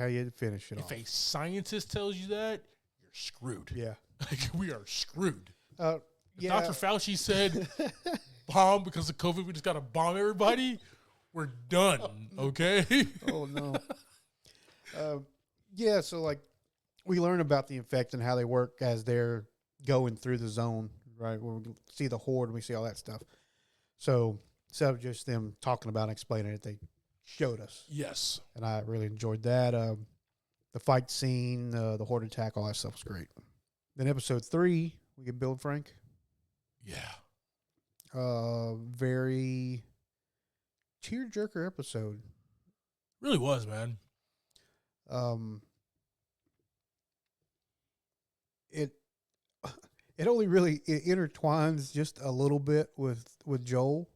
you finish it off. If a scientist tells you that, you're screwed. Yeah, like we are screwed. Yeah. Dr. Fauci said, "Bomb because of COVID. We just got to bomb everybody." We're done, okay? Oh, no. Yeah, so, like, we learn about the infect and how they work as they're going through the zone, right? Where we see the horde and we see all that stuff. So, instead of just them talking about and explaining it, they showed us. Yes. And I really enjoyed that. The fight scene, the horde attack, all that stuff was great. Then episode 3, we get Bill and Frank. Yeah. Very tearjerker episode. Really was, man. It only really intertwines just a little bit with Joel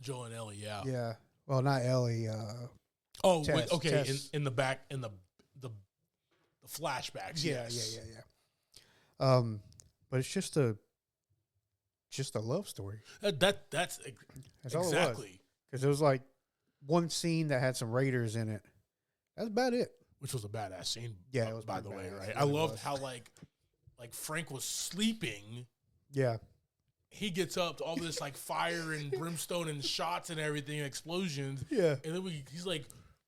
and Ellie. Yeah. Yeah. Well, not Ellie. Tess, wait. Okay. Tess. In the back, in the flashbacks. Yeah. Yes. Yeah. But it's just a love story. That's exactly. Because it was like one scene that had some Raiders in it. That's about it. Which was a badass scene. Yeah, it was by the way, right? I loved how like Frank was sleeping. Yeah. He gets up to all this like fire and brimstone and shots and everything, and explosions. Yeah. And then he's like,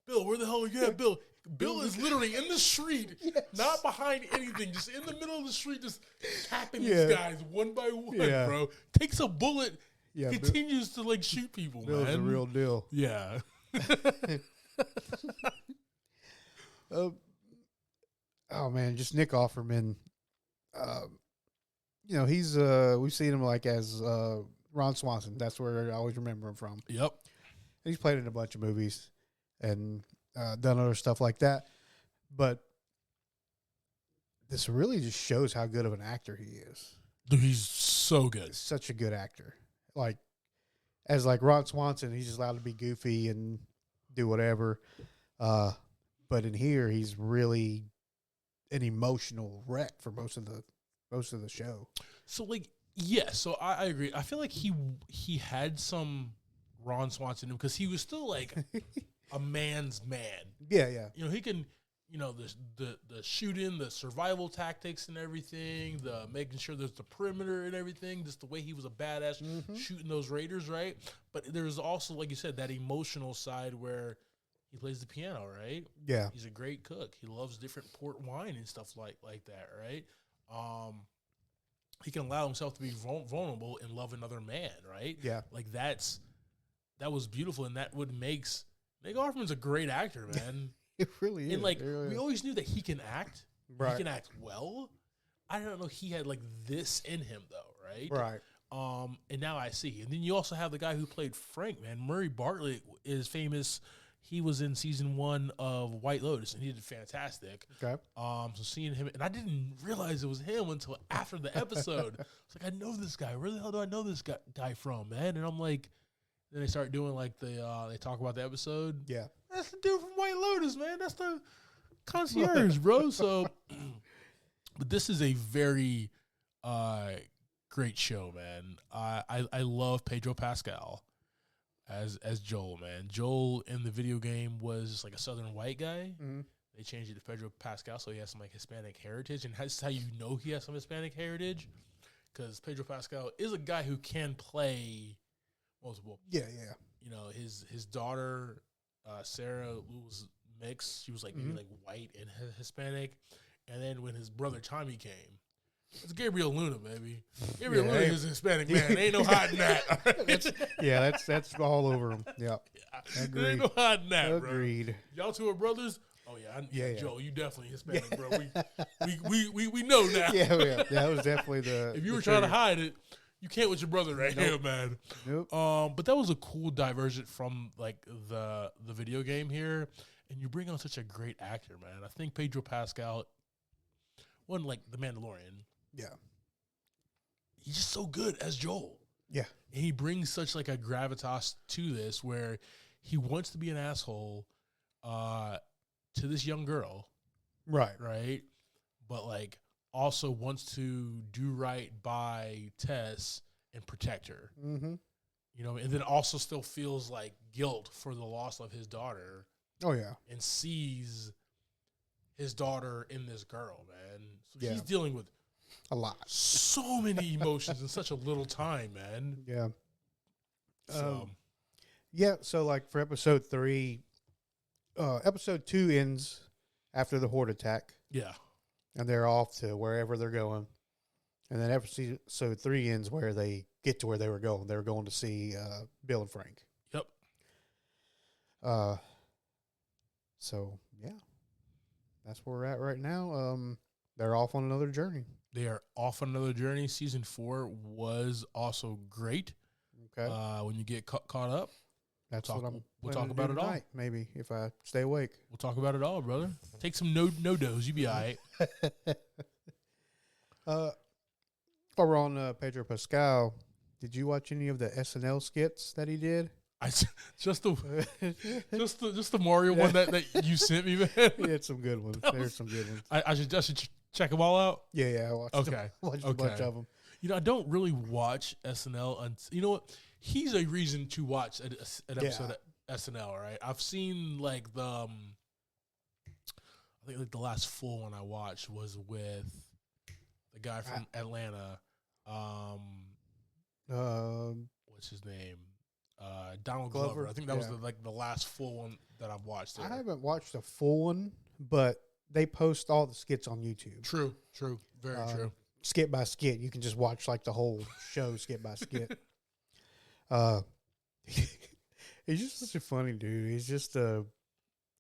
"Bill, where the hell are you at, Bill?" Bill is literally in the street, not behind anything, just in the middle of the street, just tapping these guys one by one, bro. Takes a bullet. Yeah, continues to like shoot people. Bill's man. A real deal. Yeah. Oh man, just Nick Offerman. He's we've seen him like as Ron Swanson. That's where I always remember him from. Yep. He's played in a bunch of movies and done other stuff like that. But this really just shows how good of an actor he is. Dude, he's so good. Such a good actor. Like, as like Ron Swanson, he's just allowed to be goofy and do whatever. But in here, he's really an emotional wreck for most of the show. So like, yeah, so I agree. I feel like he had some Ron Swanson in him because he was still like a man's man. Yeah, yeah. He can, the shooting, the survival tactics and everything, the making sure there's the perimeter and everything, just the way he was a badass shooting those Raiders, right? But there's also, like you said, that emotional side where he plays the piano, right? Yeah. He's a great cook. He loves different port wine and stuff like that, right? He can allow himself to be vulnerable and love another man, right? Yeah. Like that was beautiful, and that what makes Nick Offerman's a great actor, man. It really is. And like really we always knew that he can act. Right. He can act well. I don't know he had like this in him though, right? Right. And now I see. And then you also have the guy who played Frank, man. Murray Bartlett is famous. He was in season 1 of White Lotus, and he did fantastic. Okay. So seeing him, and I didn't realize it was him until after the episode. It's like, I know this guy. Where the hell do I know this guy from, man? And I'm like, then they start doing like they talk about the episode. Yeah. That's the dude from White Lotus, man. That's the concierge, bro. So, but this is a very great show, man. I love Pedro Pascal as Joel, man. Joel in the video game was just like a Southern white guy. Mm-hmm. They changed it to Pedro Pascal, so he has some like Hispanic heritage, and that's how you know he has some Hispanic heritage, because Pedro Pascal is a guy who can play multiple. Yeah. You know, his daughter Sarah was mixed. She was like maybe like white and Hispanic, and then when his brother Tommy came. It's Gabriel Luna, baby. Gabriel Luna is a Hispanic man. Ain't no hiding that. That's all over him. Yeah. Agreed. Ain't no hiding that, Agreed. bro. Y'all two are brothers? Oh, yeah. Yeah. Joe, you definitely Hispanic, bro. We know now. Yeah. That was definitely the... If you were trying to hide it, you can't with your brother right here, man. Nope. But that was a cool diversion from, like, the video game here. And you bring on such a great actor, man. I think Pedro Pascal, one, like, The Mandalorian... Yeah. He's just so good as Joel. Yeah. And he brings such like a gravitas to this where he wants to be an asshole to this young girl. Right. Right. But like also wants to do right by Tess and protect her. Mm-hmm. You know, and then also still feels like guilt for the loss of his daughter. Oh, yeah. And sees his daughter in this girl, man. So yeah. He's dealing with a lot. So many emotions in such a little time, man. Yeah. So, so like for episode 3, episode 2 ends after the horde attack. Yeah. And they're off to wherever they're going. And then episode 3 ends where they get to where they were going. They were going to see Bill and Frank. Yep. So, yeah. That's where we're at right now. They're off on another journey. They are off on another journey. Season 4 was also great. Okay. When you get caught up, we'll talk about it all. Maybe if I stay awake. We'll talk about it all, brother. Take some no-dos. You be all right. While we're on Pedro Pascal, did you watch any of the SNL skits that he did? Just the Mario one that you sent me, man. He had some good ones. There's some good ones. I should check them all out. Yeah, I watched a bunch of them. You know, I don't really watch SNL. You know what? He's a reason to watch an episode of SNL, right? I've seen like I think like the last full one I watched was with the guy from Atlanta. What's his name? Donald Glover. I think that was the last full one that I've watched. There. I haven't watched a full one, but they post all the skits on YouTube. True, very true. Skit by skit, you can just watch like the whole show skit by skit. He's just such a funny dude. He's just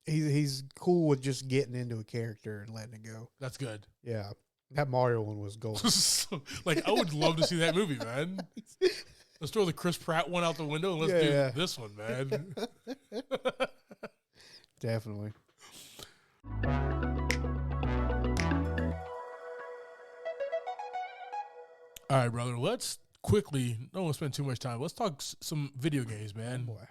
he's cool with just getting into a character and letting it go. That's good. Yeah, that Mario one was gold. Like I would love to see that movie, man. Let's throw the Chris Pratt one out the window and let's do this one, man. Definitely. All right, brother. Let's quickly, don't want to spend too much time. Let's talk some video games, man. Oh, boy.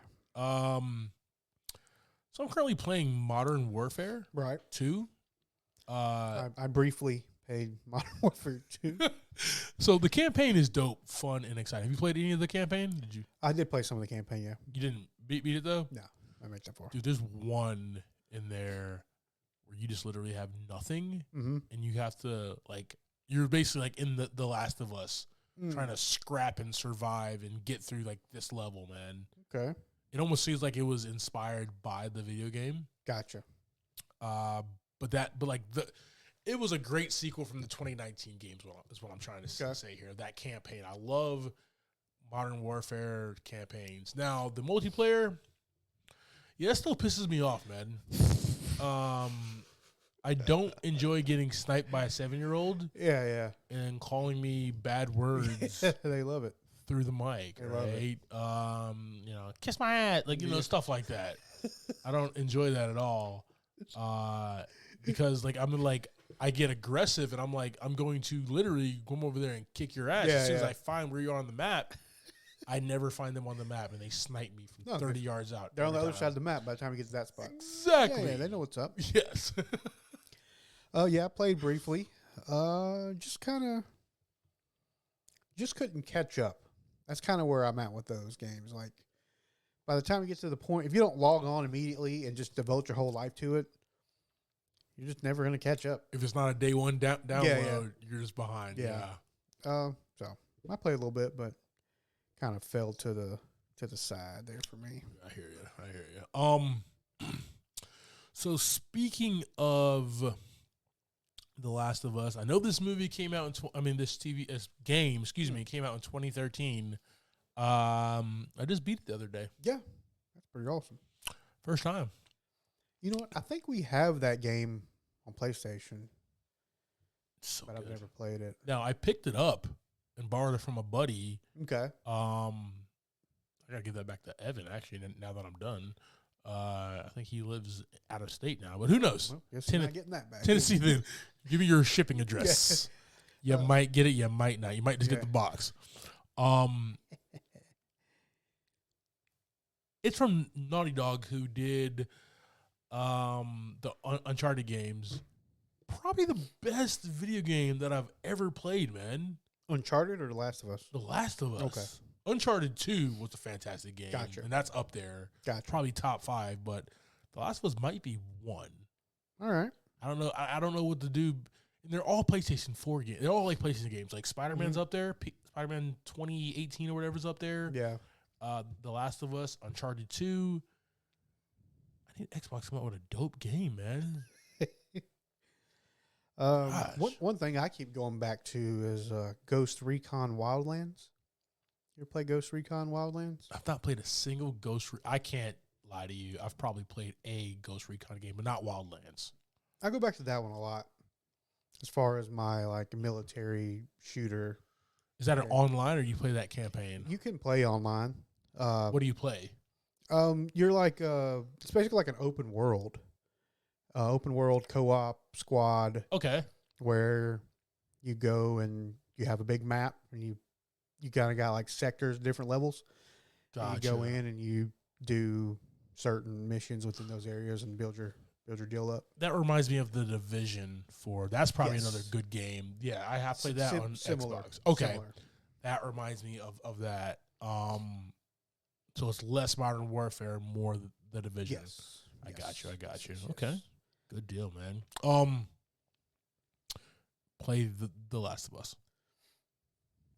So I'm currently playing Modern Warfare 2. I briefly played Modern Warfare 2. So the campaign is dope, fun, and exciting. Have you played any of the campaign? Did you? I did play some of the campaign, yeah. You didn't beat it, though? No, I made that far. Dude, there's one in there where you just literally have nothing, and you have to, like, you're basically, like, in the Last of Us, trying to scrap and survive and get through, like, this level, man. Okay. It almost seems like it was inspired by the video game. Gotcha. It was a great sequel from the 2019 games, is what I'm trying to say here. That campaign. I love Modern Warfare campaigns. Now, the multiplayer, that still pisses me off, man. I don't enjoy getting sniped by a 7-year-old. Yeah. And calling me bad words. They love it. through the mic, right? You know, kiss my ass, like, you know, stuff like that. I don't enjoy that at all. Because like I get aggressive and I'm like, I'm going to literally come over there and kick your ass as soon as I find where you are on the map. I never find them on the map, and they snipe me from 30 yards out. They're on the other side of the map by the time we get to that spot. Exactly. Yeah, they know what's up. Yes. Yeah, I played briefly. Just couldn't catch up. That's kind of where I'm at with those games. Like, by the time you get to the point, if you don't log on immediately and just devote your whole life to it, you're just never going to catch up. If it's not a day one download, you're just behind. Yeah. So I played a little bit, but kind of fell to the side there for me. I hear you. So speaking of The Last of Us, I know this movie came out this game came out in 2013. I just beat it the other day. Yeah, that's pretty awesome. First time. You know what? I think we have that game on PlayStation, but good. I've never played it. Now, I picked it up and borrowed it from a buddy. Okay. I gotta give that back to Evan, actually, now that I'm done. I think he lives out of state now, but who knows? Well, guess you're not getting that back. Tennessee, then. Give me your shipping address. You might get it, you might not. You might just get the box. It's from Naughty Dog, who did the Uncharted games. Probably the best video game that I've ever played, man. Uncharted or The Last of Us? The Last of Us. Okay. Uncharted 2 was a fantastic game. Gotcha. And that's up there. Gotcha. Probably top 5, but The Last of Us might be 1. All right. I don't know. I don't know what to do. And they're all PlayStation 4 games. They're all like PlayStation games. Like Spider-Man's up there. Spider-Man 2018 or whatever's up there. Yeah. The Last of Us, Uncharted 2. I think Xbox come out with a dope game, man. One thing I keep going back to is Ghost Recon Wildlands. You ever play Ghost Recon Wildlands? I've not played a single I can't lie to you. I've probably played a Ghost Recon game, but not Wildlands. I go back to that one a lot as far as my like military shooter. Is that an online or you play that campaign? You can play online. What do you play? You're like it's basically like an open world co-op squad. Okay. Where you go and you have a big map and you kind of got like sectors, different levels. Gotcha. You go in and you do certain missions within those areas and build your deal up. That reminds me of The Division 4. That's probably another good game. Yeah, I have played that on Xbox. Okay. Similar. That reminds me of that. So it's less Modern Warfare, more The Division. Yes. I got you. Yes. Okay. Good deal, man. Play the Last of Us.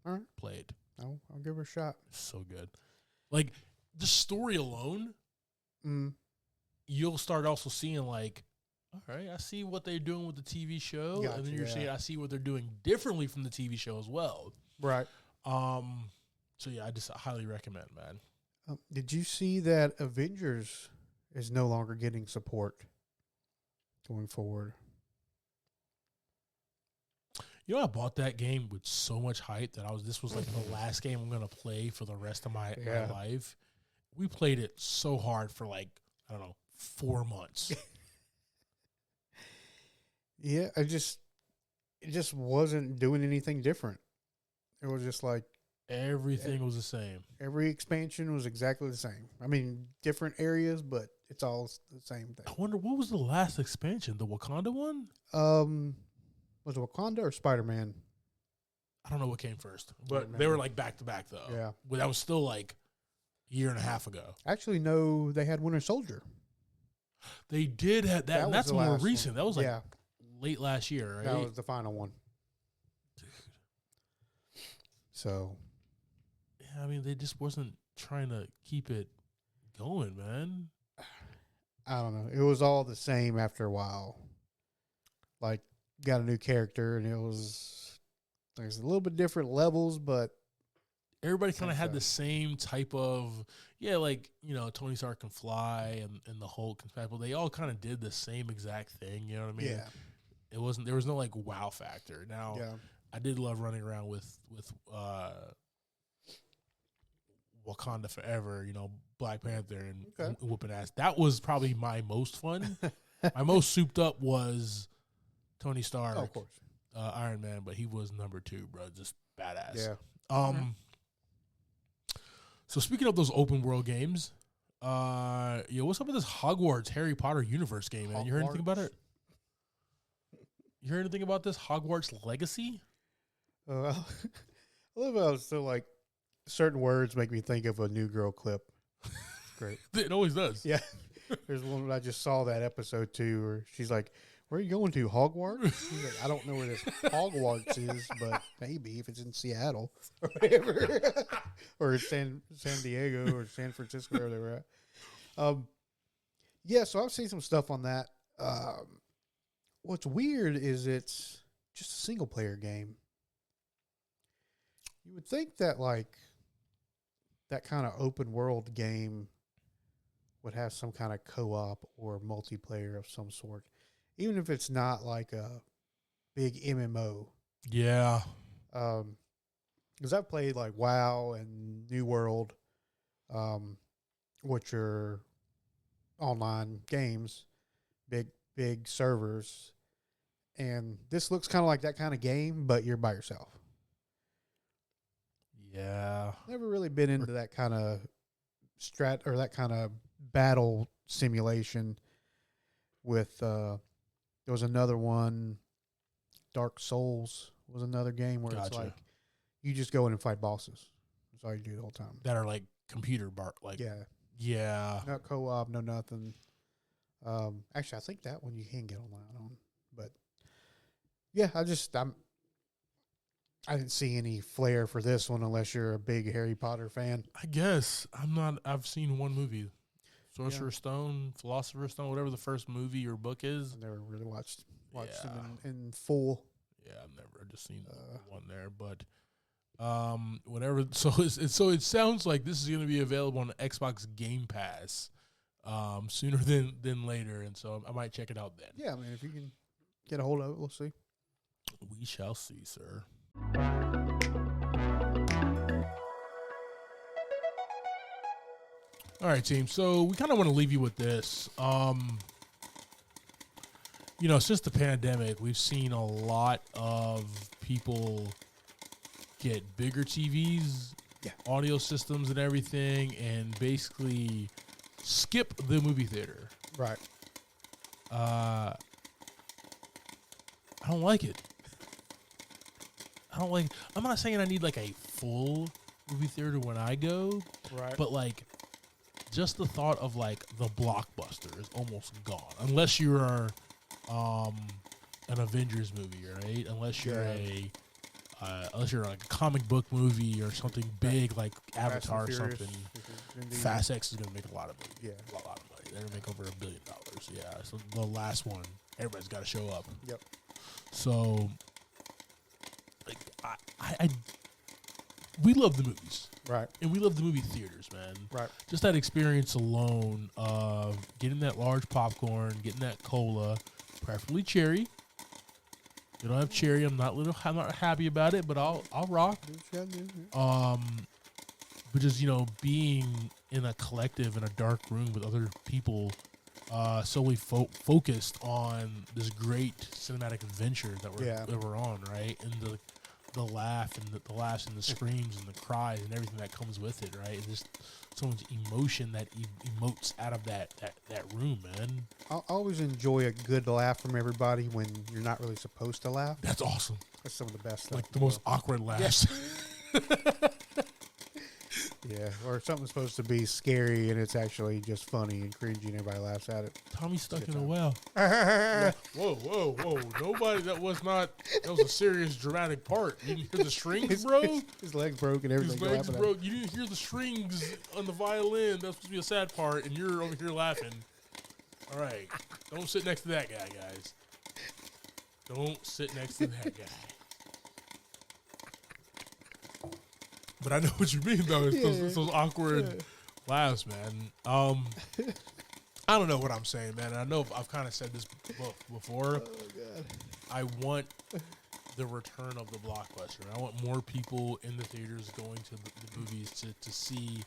All right. Played. I'll give her a shot. So good. Like, the story alone, Mm. you'll start also seeing, like, all right, I see what they're doing with the TV show. Gotcha, and then you're saying, I see what they're doing differently from the TV show as well. Right. So, yeah, I just highly recommend, man. Did you see that Avengers is no longer getting support going forward? You know, I bought that game with so much hype that this was like the last game I'm going to play for the rest of my life. We played it so hard for like, I don't know, 4 months. Yeah, it just wasn't doing anything different. It was just like everything was the same. Every expansion was exactly the same. I mean, different areas, but it's all the same thing. I wonder, what was the last expansion? The Wakanda one? Was it Wakanda or Spider-Man? I don't know what came first, but they were like back to back though. Yeah, but that was still like a year and a half ago. Actually, no, they had Winter Soldier. They did have that, and that's more recent. One. That was like late last year, right? That was the final one. Dude. So, yeah, I mean, they just wasn't trying to keep it going, man. I don't know. It was all the same after a while. Like, got a new character, and there's a little bit different levels, but everybody kind of had the same type of, like, you know, Tony Stark can fly and the Hulk can smash, but they all kind of did the same exact thing. You know what I mean? Yeah. There was no like wow factor. Now, I did love running around with Wakanda Forever, Black Panther and whooping ass. That was probably my most fun. My most souped up was Tony Stark, of course, Iron Man, but he was number 2, bro. Just badass. Yeah. So speaking of those open world games, what's up with this Hogwarts Harry Potter universe game, man? You heard anything about it? You heard anything about this Hogwarts Legacy? I love how it's so like certain words make me think of a New Girl clip. It's great. It always does. Yeah. There's one I just saw that episode too, where she's like, "Where are you going to, Hogwarts?" She's like, "I don't know where this Hogwarts is, but maybe if it's in Seattle or whatever, or San Diego or San Francisco, wherever they were at." Yeah, so I've seen some stuff on that. What's weird is it's just a single player game. You would think that like that kind of open world game would have some kind of co-op or multiplayer of some sort, even if it's not like a big MMO. Yeah. Because I've played like WoW and New World, which are online games, big servers, and this looks kind of like that kind of game, but you're by yourself. Yeah. Never really been into that kind of that kind of battle simulation with there was another one, Dark Souls was another game where it's like you just go in and fight bosses. That's all you do the whole time. That are like computer yeah. No co-op, no nothing. Actually I think that one you can get online on. But yeah, I didn't see any flair for this one unless you're a big Harry Potter fan. I guess I've seen one movie, Sorcerer's Stone, Philosopher's Stone, whatever the first movie or book is. I've never really watched them in full. Yeah, I've never just seen one there, but whatever. So it sounds like this is going to be available on Xbox Game Pass sooner than later, and so I might check it out then. Yeah, I mean, if you can get a hold of it, we'll see. We shall see, sir. All right, team. So we kind of want to leave you with this. Since the pandemic, we've seen a lot of people get bigger TVs, audio systems and everything, and basically skip the movie theater. Right. I don't like it. I'm not saying I need like a full movie theater when I go, right? But like, just the thought of like the blockbuster is almost gone, unless you're an Avengers movie, right? Unless you're unless you're like a comic book movie or something big like Avatar or something. Fast X is gonna make a lot of money. Yeah, a lot of money. They're gonna make over $1 billion. Yeah, so the last one, everybody's got to show up. Yep. So. We love the movies, right? And we love the movie theaters, man. Right. Just that experience alone of getting that large popcorn, getting that cola, preferably cherry. If you don't have cherry, I'm not happy about it, but I'll rock. But just being in a collective in a dark room with other people, solely focused on this great cinematic adventure that we're on, right? And the laugh and the laughs and the screams and the cries and everything that comes with it, right? And just so much emotion that emotes out of that room, man. I always enjoy a good laugh from everybody when you're not really supposed to laugh. That's awesome. That's some of the best stuff. Like the most awkward laughs. Yeah, or something's supposed to be scary and it's actually just funny and cringy and everybody laughs at it. Tommy's stuck in a well. Whoa. That was a serious dramatic part. You didn't hear the strings, bro? His legs broke and everything. His legs broke. You didn't hear the strings on the violin. That's supposed to be a sad part, and you're over here laughing. All right. Don't sit next to that guy, guys. Don't sit next to that guy. But I know what you mean, though. It's those awkward laughs, man. I don't know what I'm saying, man. I know I've kind of said this before. Oh, God. I want the return of the blockbuster. I want more people in the theaters going to the movies to see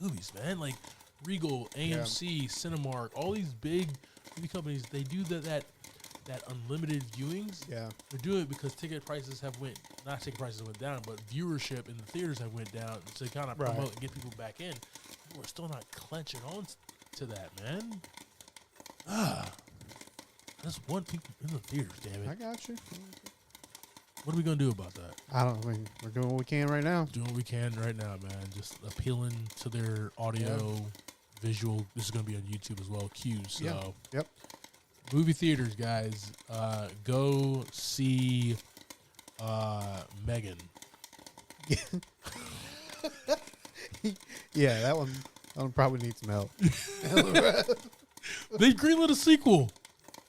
movies, man. Like Regal, AMC, Cinemark, all these big movie companies, they do that unlimited viewings. Yeah. They're doing it because ticket prices went down, but viewership in the theaters have went down to kind of promote and get people back in. We're still not clenching on to that, man. I just want people in the theaters, damn it. I got you. What are we going to do about that? I mean, we're doing what we can right now. Doing what we can right now, man. Just appealing to their audio, visual. This is going to be on YouTube as well, cues. So, Yep. Movie theaters, guys. Go see Megan. Yeah, that one probably needs some help. They greenlit a sequel.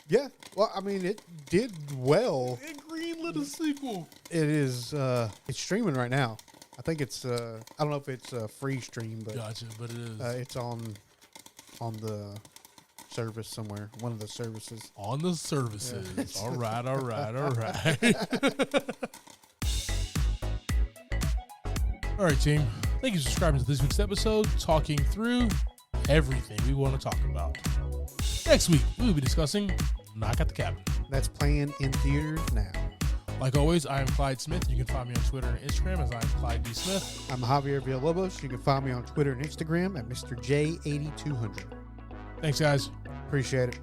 Yeah. Well, I mean, it did well. They greenlit a sequel. It is. It's streaming right now. I think it's. I don't know if it's a free stream, but Gotcha, but it is. It's on the service somewhere. One of the services. On the services. Yeah. All right. All right, team. Thank you for subscribing to this week's episode, talking through everything we want to talk about. Next week, we will be discussing Knock at the Cabin. That's playing in theaters now. Like always, I am Clyde Smith. You can find me on Twitter and Instagram as I am Clyde D. Smith. I'm Javier Villalobos. You can find me on Twitter and Instagram at Mr. J8200. Thanks, guys. Appreciate it.